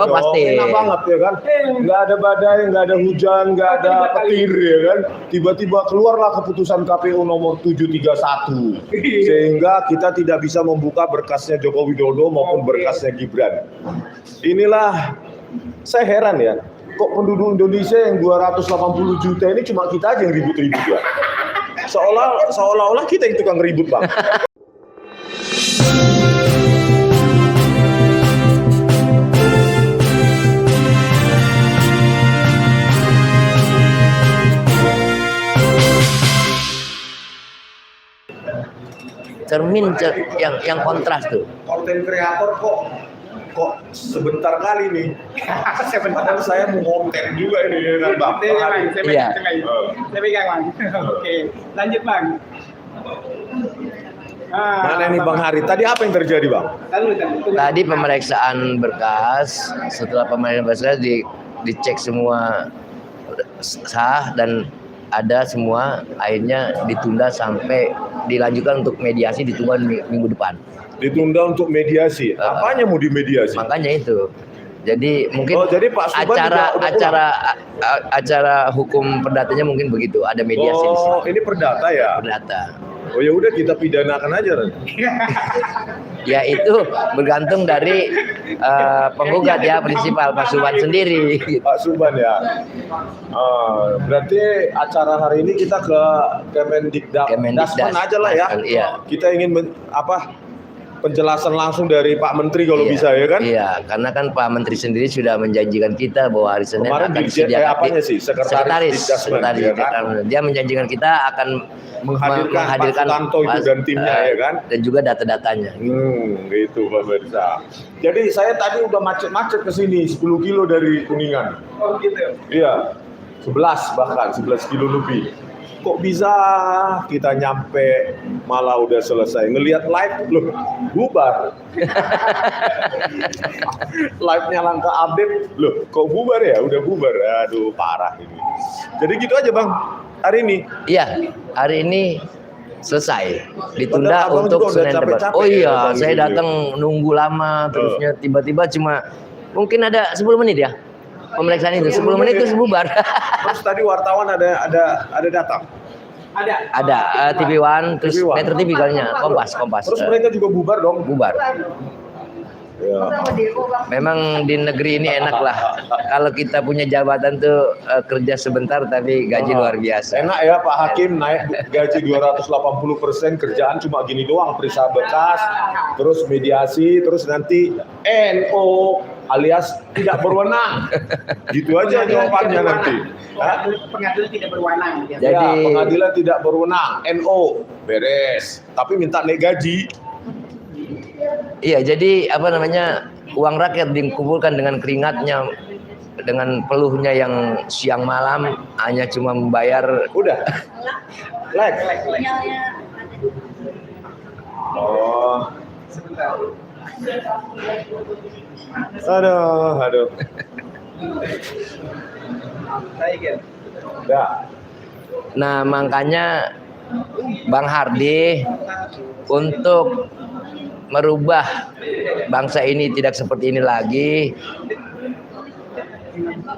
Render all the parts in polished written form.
Oh pasti. Enak banget ya kan, nggak ada badai, nggak ada hujan, nggak ada petir ya kan. Tiba-tiba keluarlah keputusan KPU nomor 731 sehingga kita tidak bisa membuka berkasnya Joko Widodo maupun berkasnya Gibran. Inilah saya heran ya, kok penduduk Indonesia yang 280 juta ini cuma kita aja yang ribut-ribut ya. Seolah-olah kita yang tukang ribut, Bang. Cermin yang kontras tuh. Konten kreator kok sebentar kali nih. Padahal saya mau konten juga ini kan Bang. Iya. Saya pegang Bang. Oke, lanjut Bang. Mana nih Bang Hari? Tadi apa yang terjadi Bang? Tadi pemeriksaan berkas, setelah pemeriksaan berkas dicek semua sah dan ada semua, akhirnya ditunda sampai dilanjutkan untuk mediasi, ditunda minggu depan. Ditunda untuk mediasi. Apanya mau dimediasi? Makanya itu. Jadi mungkin jadi Pak Suban acara hukum perdatanya mungkin begitu, ada mediasi di sini. Oh, ini perdata ya? Perdata. Oh ya udah kita pidanakan aja kan. Ya itu bergantung dari penggugat ya, prinsipal Pak Suban sendiri. Pak Suban ya. Berarti acara hari ini kita ke Kemendikbud aja lah ya. Iya. Kita ingin penjelasan langsung dari Pak Menteri kalau bisa ya kan? Iya, karena kan Pak Menteri sendiri sudah menjanjikan kita bahwa hari Senin kemarin akan disediakan sekretaris ya kan? Dia menjanjikan kita akan menghadirkan Pak Sutanto itu dan timnya ya kan? Dan juga data-datanya. Gitu Pak Bersa. Jadi saya tadi udah macet-macet ke sini 10 kilo dari Kuningan. Oh gitu. Iya. 11 kilo lebih. Kok bisa kita nyampe malah udah selesai ngelihat live loh bubar. Live-nya langkah update loh kok bubar ya, udah bubar. Aduh parah ini. Jadi gitu aja Bang hari ini. Iya, hari ini selesai, ditunda untuk Senin depan. Oh iya, saya datang nunggu lama terusnya tiba-tiba cuma mungkin ada 10 menit ya. Pemeriksaan itu 10 menit itu bubar. Terus tadi wartawan ada datang. Ada TV One, terus Metro TV kalinya, Kompas. Terus mereka juga bubar dong. Bubar. Ya. Memang di negeri ini enak lah. Kalau kita punya jabatan tuh kerja sebentar tapi gaji luar biasa. Enak ya Pak Hakim naik gaji 280%, kerjaan cuma gini doang, periksa berkas, terus mediasi, terus nanti NO alias tidak berwenang. Gitu aja jawabannya nanti. Pengadilan tidak berwenang. Jadi pengadilan tidak berwenang, NO beres, tapi minta naik gaji. Iya, jadi uang rakyat dikumpulkan dengan keringatnya, dengan peluhnya yang siang malam hanya cuma membayar. Udah. Like. Oh. Sebentar. Aduh. Udah. Nah, makanya Bang Hardi untuk merubah bangsa ini tidak seperti ini lagi,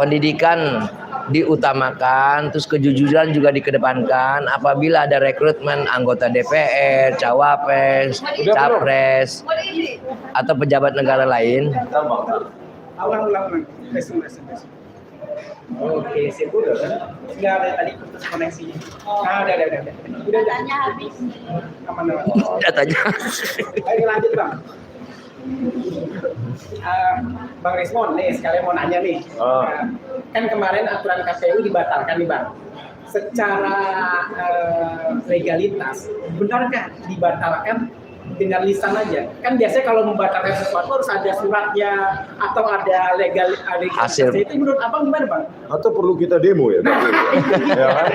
pendidikan diutamakan, terus kejujuran juga dikedepankan. Apabila ada rekrutmen anggota DPR, cawapres, capres, atau pejabat negara lain. Ulang. Oke, sip udah kan? Enggak ada tadi putus koneksinya. Udah. Datanya habis. Aman. Datanya. Ayo lanjut Bang. Bang Rismon nih sekalian mau nanya nih. Kan kemarin aturan KPU dibatalkan nih Bang. Secara legalitas benarkah dibatalkan dengan lisan aja? Kan biasanya kalau membatalkan sesuatu harus ada suratnya atau ada legal hasil. Itu menurut Abang gimana Bang? Atau perlu kita demo ya? Ya kan?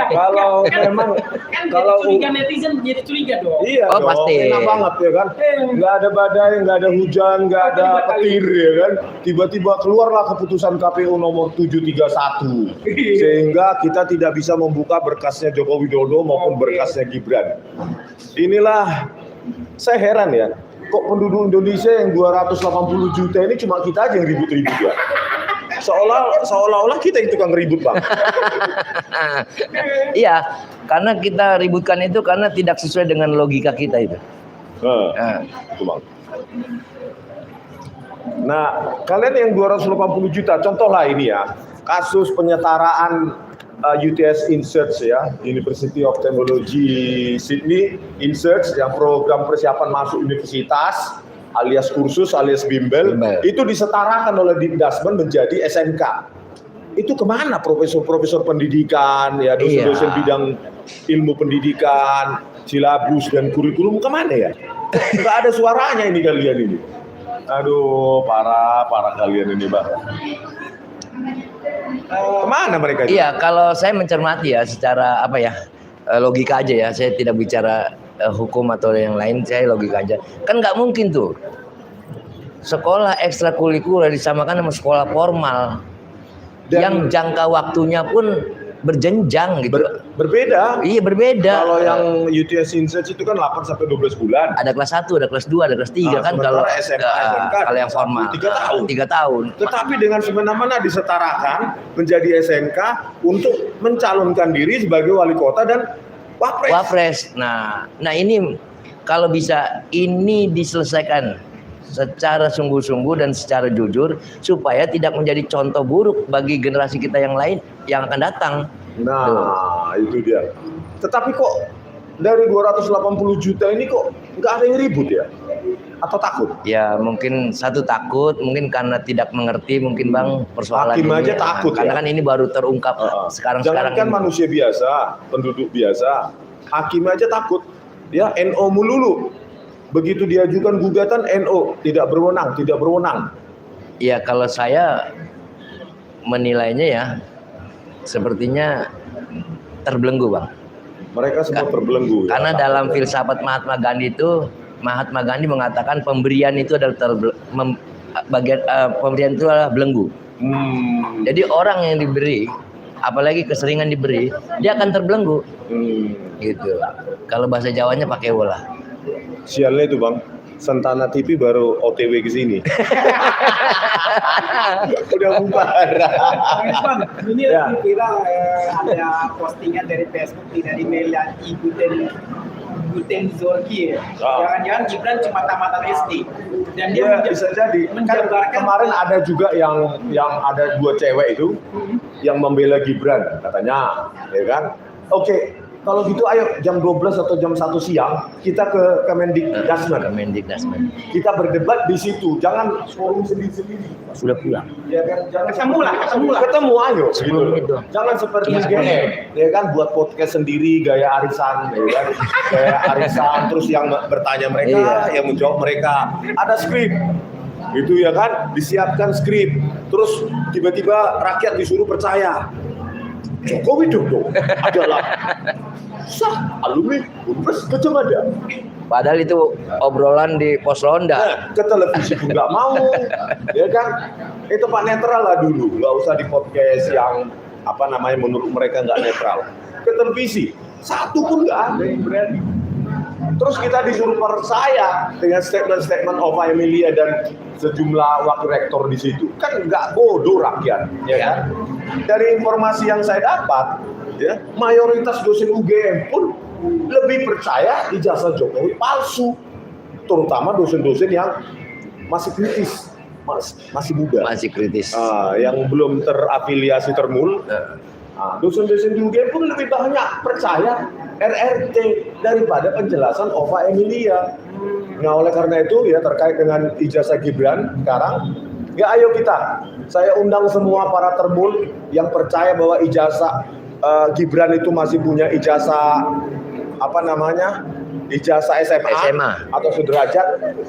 Kalau memang kalau curiga netizen jadi curiga dong. Iya dong, pasti. Enak banget ya kan. Nggak ada badai, nggak ada hujan, nggak ada petir ya kan. Tiba-tiba keluarlah keputusan KPU nomor 731 sehingga kita tidak bisa membuka berkasnya Joko Widodo maupun berkasnya Gibran. Inilah saya heran ya. kok penduduk Indonesia yang 280 juta ini cuma kita aja yang ribut-ribut ya. Seolah-olah kita yang tukang ribut, Bang. Iya, karena kita ributkan itu karena tidak sesuai dengan logika kita itu. Nah, Itu, Bang. Nah, kalian yang 280 juta, contohlah ini ya, kasus penyetaraan UTS InSearch ya, University of Technology Sydney InSearch yang program persiapan masuk universitas alias kursus alias bimbel. Itu disetarakan oleh Dikdasmen menjadi SMK. Itu kemana profesor-profesor pendidikan ya, dosen-dosen bidang ilmu pendidikan, silabus dan kurikulum kemana ya? Nggak ada suaranya ini kalian ini. Aduh, parah kalian ini, Bang. Kemana mereka itu? Iya, kalau saya mencermati ya secara logika aja ya. Saya tidak bicara hukum atau yang lain, saya logika aja. Kan nggak mungkin tuh sekolah ekstrakurikuler disamakan sama sekolah formal yang jangka waktunya pun berjenjang gitu. Berbeda. Iya, berbeda. Kalau yang UTS InSearch itu kan 8 sampai 12 bulan. Ada kelas 1, ada kelas 2, ada kelas 3 kan kalau SMK kalau yang formal 3 tahun. 3 tahun. Tetapi dengan semena-mena disetarakan menjadi SMK untuk mencalonkan diri sebagai wali kota dan wapres. Nah ini kalau bisa ini diselesaikan secara sungguh-sungguh dan secara jujur supaya tidak menjadi contoh buruk bagi generasi kita yang lain yang akan datang. Nah, itu dia. Tetapi kok dari 280 juta ini kok nggak ada yang ribut ya? Atau takut? Ya mungkin satu takut, mungkin karena tidak mengerti mungkin Bang persoalan Hakim ini. aja takut karena ya? kan ini baru terungkap sekarang Jangankan ini. manusia biasa, penduduk biasa, hakim aja takut. Ya NO melulu. Begitu diajukan gugatan NO tidak berwenang. Ya kalau saya menilainya ya sepertinya terbelenggu Bang. Mereka semua terbelenggu. Karena dalam filsafat Mahatma Gandhi mengatakan pemberian itu adalah pemberian itu adalah belenggu. Jadi orang yang diberi, apalagi keseringan diberi, dia akan terbelenggu. Gitu. Kalau bahasa Jawanya pakai bola. Sialnya itu Bang, Sentana TV baru OTW ke sini. Udah bubar. Bang, ini Ya. viral ada postingan dari Facebook dari Melati Guten Zorki ya. Jangan-jangan Gibran cuma tamatan SD dan dia Ya, bisa jadi. Kan menjabarkan kemarin ada juga yang ada 2 cewek itu yang membela Gibran katanya, ya kan? Oke, kalau gitu ayo jam 12 atau jam 1 siang kita ke Kemendikbudristek. Kita berdebat di situ. Jangan forum sendiri-sendiri. Sudah pulang. Ya kan, Ketemu lah. Ketemu ayo gitu. Gitu. Jangan seperti Iya, GM, ya kan, buat podcast sendiri gaya arisan, ya kan. Gaya arisan terus yang bertanya mereka, yang menjawab mereka. Ada skrip. Itu ya kan, disiapkan skrip. Terus tiba-tiba rakyat disuruh percaya. Jokowi Dodo adalah sah alumni Unpres Gajah Mada. Padahal itu obrolan di pos ronda. Nah, ke televisi pun nggak mau, ya kan? Itu Pak netral lah dulu, nggak usah di podcast yang menurut mereka nggak netral. Ke televisi, satu pun nggak ada yang berani. Terus kita disuruh percaya dengan statement-statement Ova Emilia dan sejumlah wakil rektor di situ. Kan nggak bodoh rakyat, ya kan? Dari informasi yang saya dapat, ya, mayoritas dosen UGM pun lebih percaya ijazah Jokowi palsu, terutama dosen-dosen yang masih kritis, masih muda, Masih kritis. yang belum terafiliasi termul. Dosen-dosen di UGM pun lebih banyak percaya RRT daripada penjelasan Ova Emilia. Nah, oleh karena itu ya terkait dengan ijazah Gibran sekarang, ya ayo saya undang semua para termul yang percaya bahwa ijazah Gibran itu masih punya ijazah ijazah SMA atau sederajat.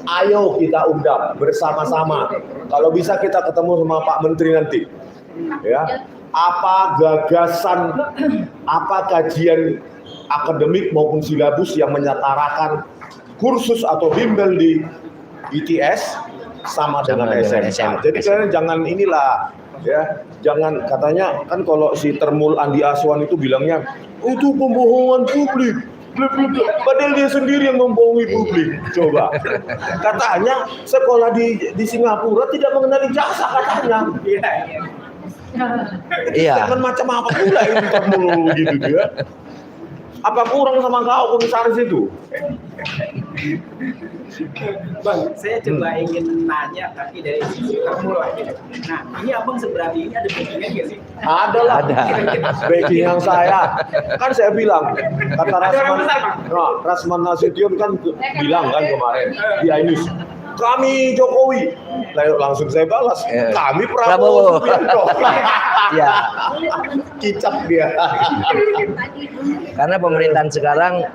Ayo kita undang bersama-sama. Kalau bisa kita ketemu sama Pak Menteri nanti, ya. Apa gagasan, apa kajian akademik maupun silabus yang menyetarakan kursus atau bimbel di ITS sama dengan SMK. Jadi kalian jangan jangan katanya kan kalau si Termul Andi Aswan itu bilangnya itu pembohongan publik. Padahal dia sendiri yang membohongi publik. Coba. Katanya sekolah di Singapura tidak mengenal ijazah katanya. Iya. Jangan macam apa pula ini kamu gitu dia. Apa kurang sama kau komisaris itu? Bang, saya coba ingin nanya tapi dari sisi kamu lah gitu. Nah, ini abang seberani ini ada backing-nya nggak sih? Ada lah. Backing yang saya. Kan saya bilang kata Rasman Nasution kan bilang kan kemarin di Ainus. Kami Jokowi. Langsung saya balas. Kami Prabowo Subianto. Ya. Kicap dia. Karena pemerintahan sekarang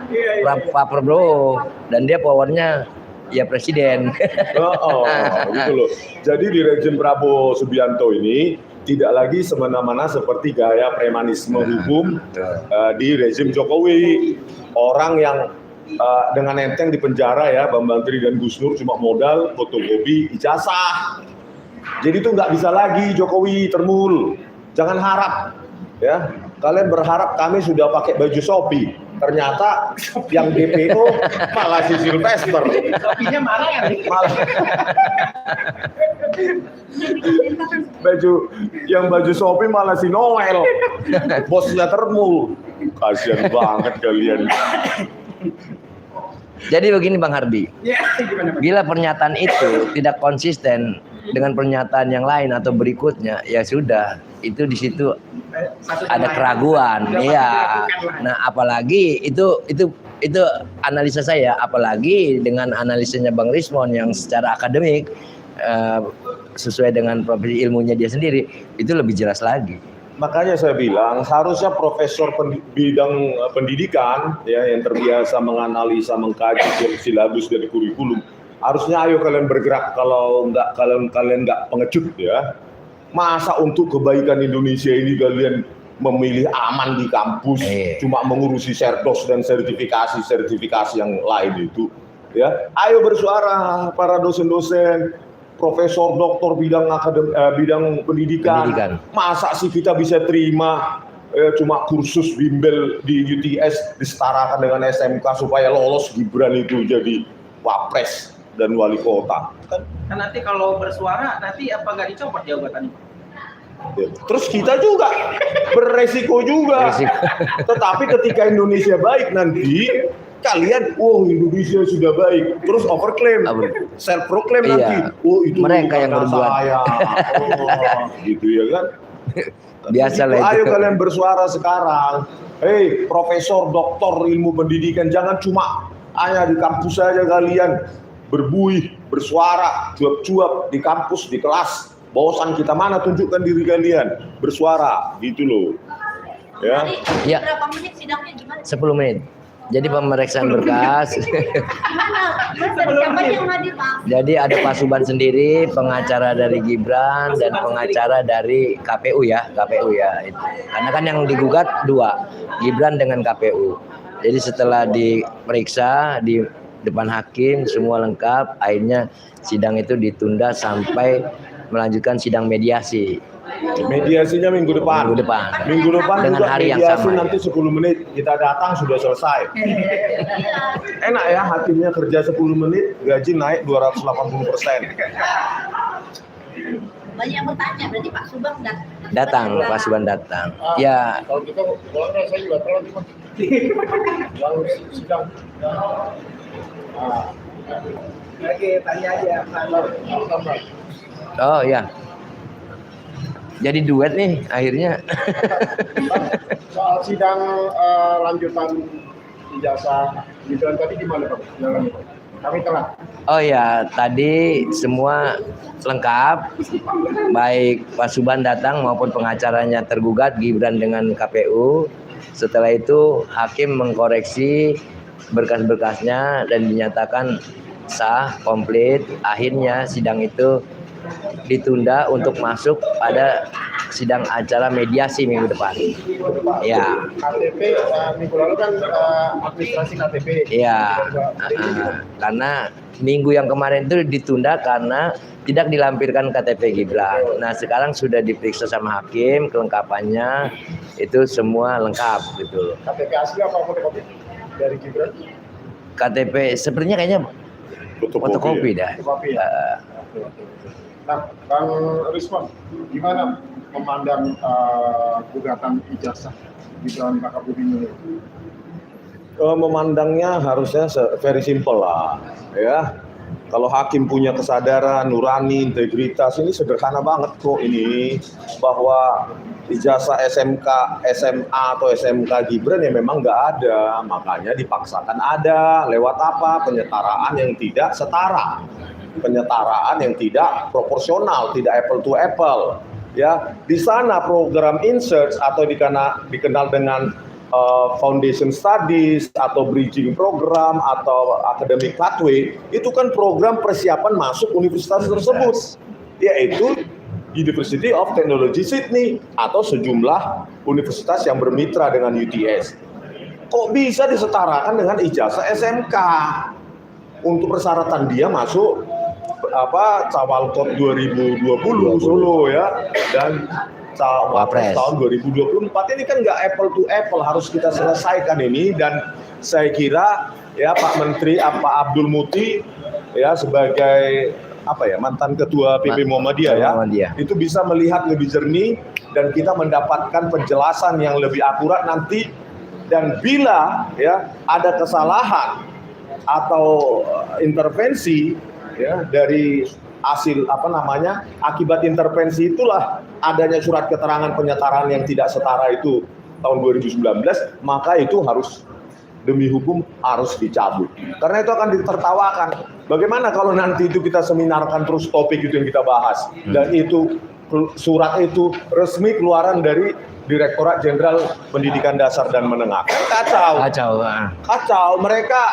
Pak Prabowo dan dia powernya ya presiden. Gitu loh. Jadi di rejim Prabowo Subianto ini tidak lagi semena-mena seperti gaya premanisme hukum di rejim Jokowi. Orang yang dengan enteng di penjara ya, Bambang Tri dan Gus Nur cuma modal fotokopi ijazah. Jadi itu nggak bisa lagi Jokowi termul. Jangan harap ya. Kalian berharap kami sudah pakai baju Shopee. Ternyata yang DPO malah si Sylvester. Shopee-nya marah ya? Malah baju Shopee malah si Noel. Bosnya termul. Kasian banget kalian. Jadi begini Bang Hardi, Ya, gimana Bang? bila pernyataan itu tidak konsisten dengan pernyataan yang lain atau berikutnya, ya sudah, itu di situ Satu ada sama keraguan, lain. Udah pasti iya. dilakukan lah. Nah, apalagi itu analisa saya, apalagi dengan analisanya Bang Rismon yang secara akademik sesuai dengan profesi ilmunya dia sendiri, itu lebih jelas lagi. Makanya saya bilang seharusnya profesor bidang pendidikan ya yang terbiasa menganalisa, mengkaji silabus dari kurikulum, harusnya ayo kalian bergerak. Kalau enggak kalian enggak pengecut ya. Masa untuk kebaikan Indonesia ini kalian memilih aman di kampus, cuma mengurusi serdos dan sertifikasi yang lain itu ya. Ayo bersuara para dosen-dosen, profesor, doktor bidang pendidikan. Masa sih kita bisa terima cuma kursus bimbel di UTS disetarakan dengan SMK supaya lolos Gibran itu jadi wapres dan wali kota. Kan nanti kalau bersuara nanti apa nggak dicopot jabatannya? Terus kita juga beresiko juga. Tetapi ketika Indonesia baik nanti kalian, Indonesia sudah baik, terus overclaim, self proclaim nanti, itu mereka yang berbuat, saya, gitu ya kan? Biasa lah itu. Ayo kalian bersuara sekarang, hei profesor, doktor ilmu pendidikan, jangan cuma hanya di kampus saja kalian berbuih, bersuara, cuap-cuap di kampus, di kelas. Bosan kita mana, tunjukkan diri kalian, bersuara, gitu loh. Ya. Ya. Berapa menit sidangnya gimana? 10 menit. Jadi pemeriksaan berkas. Gimana siapa yang hadir Pak? Jadi ada Pak Suban sendiri, pengacara dari Gibran dan pengacara dari KPU ya itu. Karena kan yang digugat 2, Gibran dengan KPU. Jadi setelah diperiksa di depan hakim semua lengkap, akhirnya sidang itu ditunda sampai melanjutkan sidang mediasi. Mediasinya minggu depan. Minggu depan dengan juga hari yang mediasi sama. nanti 10 menit kita datang sudah selesai. Enak ya hakimnya kerja 10 menit, gaji naik 280%. Banyak yang bertanya, berarti Pak Subang Datang, Pak Suban datang. Ya, Kalau kita pulangnya saya juga telat nih, Mas. Yang sidang. Oke, tanya aja. Tambah. oh ya. Jadi duet nih akhirnya. Soal sidang lanjutan ijazah Gibran tadi gimana Pak? Kami telat. Oh ya, tadi semua lengkap. Baik Pak Suban datang maupun pengacaranya tergugat Gibran dengan KPU. Setelah itu hakim mengkoreksi berkas-berkasnya dan dinyatakan sah, komplit. Akhirnya sidang itu ditunda untuk masuk pada sidang acara mediasi minggu depan. Ya. KTP minggu lalu kan administrasi KTP. Iya. Karena minggu yang kemarin itu ditunda karena tidak dilampirkan KTP Gibran. Nah, sekarang sudah diperiksa sama hakim, kelengkapannya itu semua lengkap gitu. KTP asli apa fotokopi? dari Gibran? KTP sepertinya kayaknya fotokopi dah. Fotokopi ya? Nah, Bang Rismon, gimana memandang gugatan ijazah Gibran Kakabudin ini? Memandangnya harusnya very simple lah, ya. Kalau hakim punya kesadaran, nurani, integritas, ini sederhana banget kok ini, bahwa ijazah SMK, SMA atau SMK Gibran ya memang nggak ada, makanya dipaksakan ada. Lewat apa? Penyetaraan yang tidak setara, penyetaraan yang tidak proporsional, tidak apple to apple. Ya, di sana program InSearch atau dikenal dengan foundation studies atau bridging program atau academic pathway, itu kan program persiapan masuk universitas tersebut, yaitu University of Technology Sydney atau sejumlah universitas yang bermitra dengan UTS. Kok bisa disetarakan dengan ijazah SMK? Untuk persyaratan dia masuk Cawalkot 2020 Solo ya, dan Cawapres tahun 2024 ini kan nggak apple to apple, harus kita selesaikan ini. Dan saya kira ya Pak Menteri Abdul Muti ya sebagai mantan ketua PP Muhammadiyah ya, itu bisa melihat lebih jernih dan kita mendapatkan penjelasan yang lebih akurat nanti. Dan bila ya ada kesalahan atau intervensi ya dari hasil akibat intervensi itulah adanya surat keterangan penyetaraan yang tidak setara itu tahun 2019, maka itu harus demi hukum harus dicabut. Karena itu akan ditertawakan. Bagaimana kalau nanti itu kita seminarkan terus topik itu yang kita bahas, dan itu surat itu resmi keluaran dari Direktorat Jenderal Pendidikan Dasar dan Menengah. Kacau. Mereka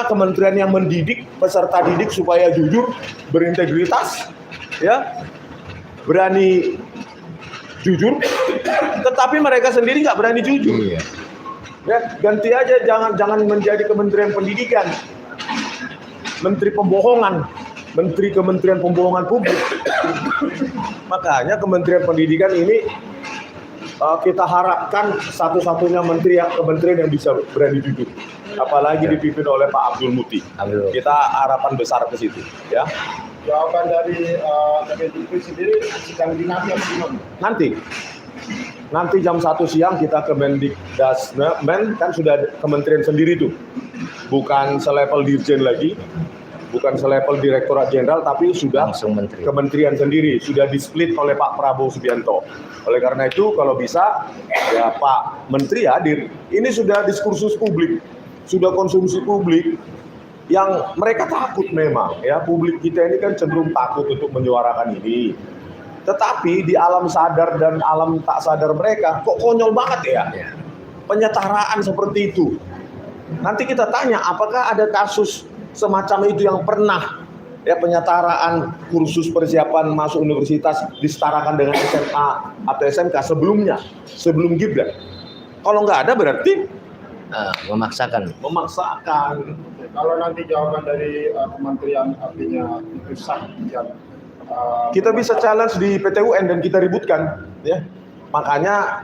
kementerian yang mendidik peserta didik supaya jujur, berintegritas, ya, berani jujur, tetapi mereka sendiri nggak berani jujur. Iya. Ya, ganti aja, jangan menjadi Kementerian Pendidikan, Menteri Pembohongan, Menteri Kementerian Pembohongan Publik. Makanya Kementerian Pendidikan ini kita harapkan satu-satunya kementerian yang bisa berani jujur, apalagi dipimpin oleh Pak Abdul Muti. Kita harapan besar ke situ, ya. Jawaban dari Kemendikbud sendiri sedang dinanti atau gimana? Nanti jam 1 siang kita ke Mendikdasmen, kan sudah kementerian sendiri tuh, bukan selevel dirjen lagi, bukan selevel Direktorat Jenderal, tapi sudah kementerian sendiri, sudah di-split oleh Pak Prabowo Subianto. Oleh karena itu kalau bisa ya Pak Menteri hadir. Ini sudah diskursus publik, sudah konsumsi publik yang mereka takut memang ya. Publik kita ini kan cenderung takut untuk menyuarakan ini. Tetapi di alam sadar dan alam tak sadar mereka kok konyol banget ya. Penyetaraan seperti itu. Nanti kita tanya apakah ada kasus semacam itu yang pernah ya penyetaraan kursus persiapan masuk universitas disetarakan dengan SMA atau SMK sebelumnya, sebelum Gibran. Kalau nggak ada berarti memaksakan. Kalau nanti jawaban dari kementerian artinya itu sah, kita bisa challenge di PT UN dan kita ributkan, ya. Makanya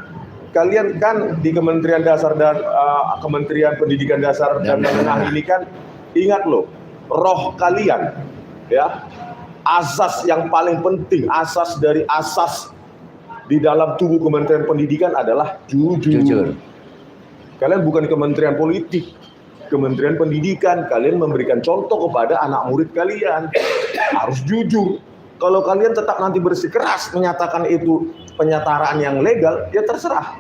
kalian kan di Kementerian Dasar dan Kementerian Pendidikan Dasar dan Menengah ini kan ingat loh, roh kalian, ya, asas yang paling penting, asas dari asas di dalam tubuh Kementerian Pendidikan adalah jujur. Kalian bukan kementerian politik, Kementerian Pendidikan. Kalian memberikan contoh kepada anak murid kalian, harus jujur. Kalau kalian tetap nanti bersikeras menyatakan itu penyetaraan yang legal, ya terserah.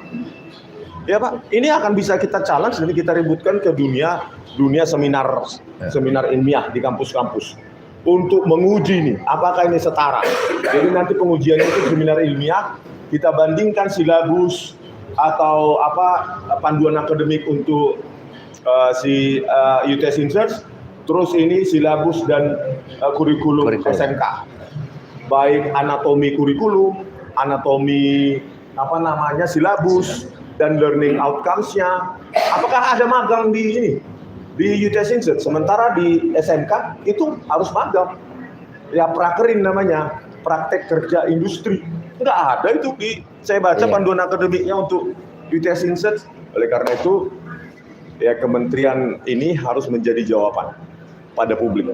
Ya Pak, ini akan bisa kita challenge dan kita ributkan ke dunia seminar ilmiah di kampus-kampus untuk menguji nih apakah ini setara. Jadi nanti pengujiannya itu seminar ilmiah, kita bandingkan silabus atau panduan akademik untuk UTS InSearch, terus ini silabus dan kurikulum SMK, baik anatomi kurikulum, anatomi silabus dan learning outcomes-nya. Apakah ada magang di UTS InSearch? Sementara di SMK itu harus magang. Ya prakerin namanya, praktek kerja industri. Nggak ada itu saya baca panduan akademiknya untuk UTS InSearch. Oleh karena itu ya kementerian ini harus menjadi jawaban pada publik.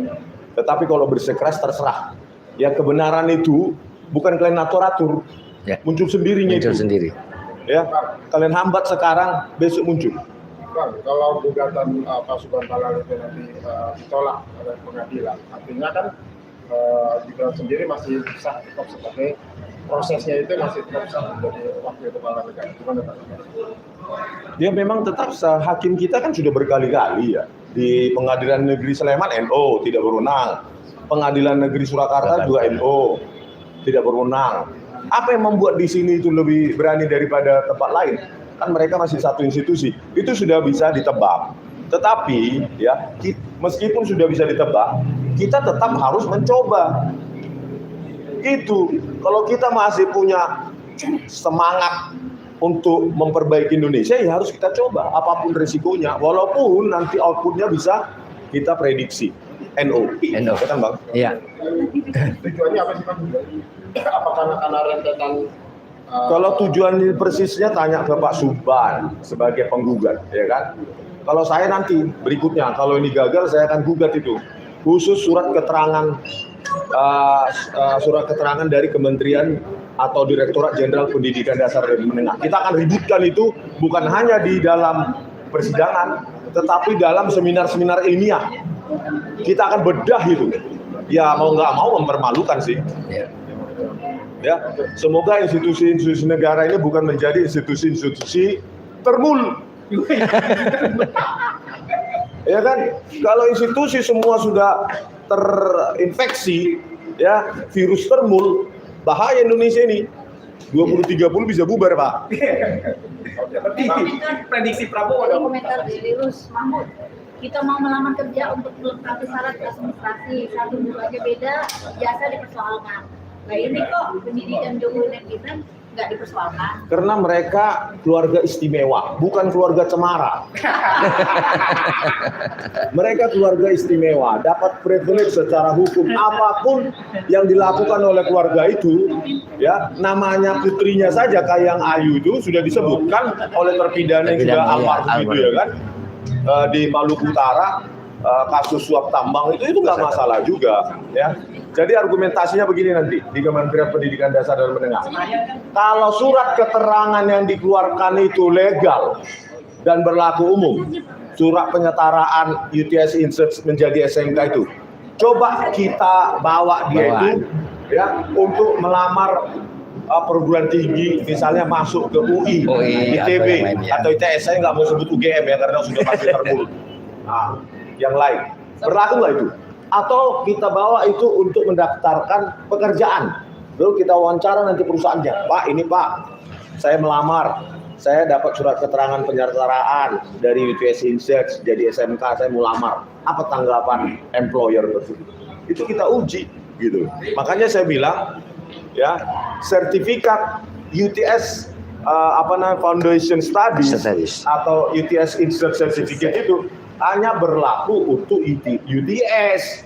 Tetapi kalau bersikeras terserah. Ya kebenaran itu bukan kalian atur-atur, Ya. muncul sendirinya Muncul itu. sendiri. Ya, kalian hambat sekarang, besok muncul. Bang, kalau gugatan Pak Subhanallah itu nanti ditolak oleh pengadilan, artinya kan Gibran sendiri masih sah tetap sebagai prosesnya itu masih tetap sah menjadi wakil kepala negara. Gimana Pak? Dia memang tetap sah. Hakim kita kan sudah berkali-kali ya. Di Pengadilan Negeri Sleman NO tidak berwenang. Pengadilan Negeri Surakarta juga NO tidak berwenang. Apa yang membuat di sini itu lebih berani daripada tempat lain? Kan mereka masih satu institusi. Itu sudah bisa ditebak. Tetapi ya, meskipun sudah bisa ditebak, kita tetap harus mencoba. Gitu. Kalau kita masih punya semangat untuk memperbaiki Indonesia, ya harus kita coba apapun risikonya. Walaupun nanti outputnya bisa kita prediksi. NO. NO. Kan Bang? Iya. Tujuannya apa sih Bang? Apakah karena rentetan Kalau tujuan persisnya tanya ke Pak Subhan sebagai penggugat, ya kan? Kalau saya nanti berikutnya, kalau ini gagal saya akan gugat itu. Khusus surat keterangan dari Kementerian atau Direktorat Jenderal Pendidikan Dasar dan Menengah. Kita akan ributkan itu bukan hanya di dalam persidangan, tetapi dalam seminar-seminar ilmiah. Kita akan bedah itu. Ya mau nggak mau mempermalukan sih. Ya. Ya, semoga institusi-institusi negara ini bukan menjadi institusi-institusi termul. Ya kan, kalau institusi semua sudah terinfeksi, ya virus termul, bahaya Indonesia ini. 2030 bisa bubar, Pak. Prediksi Prabowo Ada dong. komentar dari Rus Mahmud. Kita mau melamar kerja untuk melengkapi syarat administrasi, satu dulu aja beda, jasa dipersoalkan. Nah ini kok pendidikan Jokowi dan Gibran nggak dipersoalkan? Karena mereka keluarga istimewa, bukan keluarga cemara. Mereka keluarga istimewa, dapat privilege secara hukum. Apapun yang dilakukan oleh keluarga itu, ya namanya putrinya saja Kahiyang Ayu itu sudah disebutkan oleh terpidana yang sudah almarhum itu ya kan. Di Maluku Utara kasus suap tambang itu nggak masalah juga ya. Jadi argumentasinya begini nanti di Kementerian Pendidikan Dasar dan Menengah. Kalau surat keterangan yang dikeluarkan itu legal dan berlaku umum, surat penyetaraan UTS Insert menjadi SMK itu, coba kita bawa dia itu ya untuk melamar perguruan tinggi, misalnya masuk ke UI, ITB atau ITS. Saya nggak mau sebut UGM ya karena sudah pasti termulut. Nah, yang lain berlaku nggak itu? Atau kita bawa itu untuk mendaftarkan pekerjaan, lalu kita wawancara nanti perusahaannya, Pak ini Pak, saya melamar, saya dapat surat keterangan penyetaraan dari UTS Insert jadi SMK, saya mau lamar, apa tanggapan employer tersebut? Itu kita uji, gitu. Makanya saya bilang, ya sertifikat UTS Foundation Studies atau UTS Insert Certificate itu hanya berlaku untuk UTS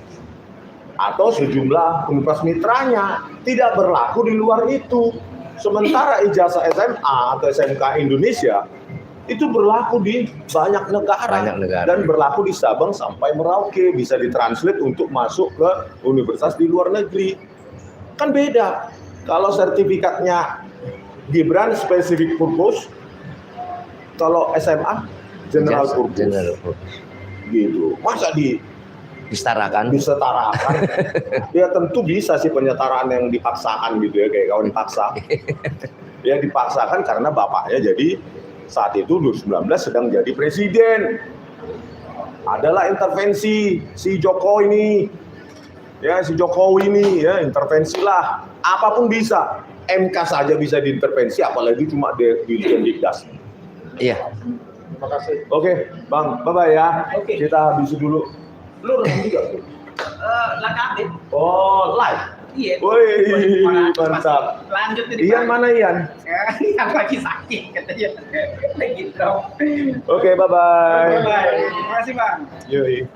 atau sejumlah universitas mitranya, tidak berlaku di luar itu. Sementara ijazah SMA atau SMK Indonesia itu berlaku di banyak negara, dan berlaku di Sabang sampai Merauke, bisa ditranslate untuk masuk ke universitas di luar negeri. Kan beda. Kalau sertifikatnya Gibran specific purpose, kalau SMA general purpose. Gitu. Masa disetarakan? Ya tentu bisa sih penyetaraan yang dipaksakan gitu ya, kayak kawin paksa. Ya dipaksakan karena bapaknya jadi saat itu 2019 sedang jadi presiden. Adalah intervensi si Jokowi ini. Ya si Jokowi ini ya intervensilah. Apapun bisa. MK saja bisa diintervensi, apalagi cuma Dirjen Dikdas. Iya. Terima kasih. Oke, Bang, bye-bye ya. Oke. Kita habisi dulu. Lu rekam juga? Lengkapin. Oh, live. Iya. Wih, mantap. Lanjut jadi. Ian mana Ian? Yang lagi sakit katanya. Lagi drop. Oke, bye-bye. Bye. Terima kasih Bang. Yoi.